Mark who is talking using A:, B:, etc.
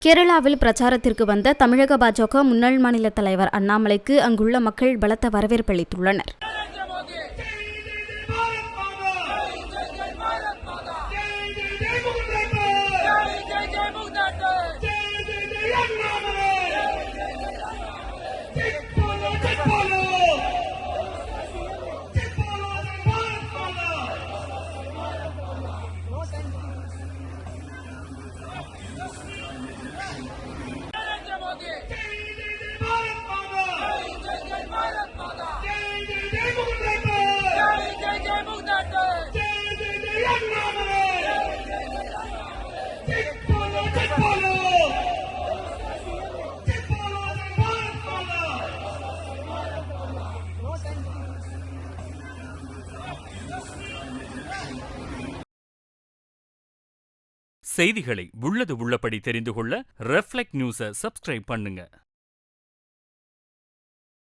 A: கேரளாவில் பிரச்சாரத்திற்கு வந்த தமிழக பாஜக முன்னாள் மாநில தலைவர் அண்ணாமலைக்கு அங்குள்ள மக்கள் பலத்த வரவேற்பளித்துள்ளனர்.
B: செய்திகளை உள்ளது உள்ளபடி தெரிந்து கொள்ள ரெஃப்ளெக்ட் நியூஸை சப்ஸ்கிரைப் பண்ணுங்க.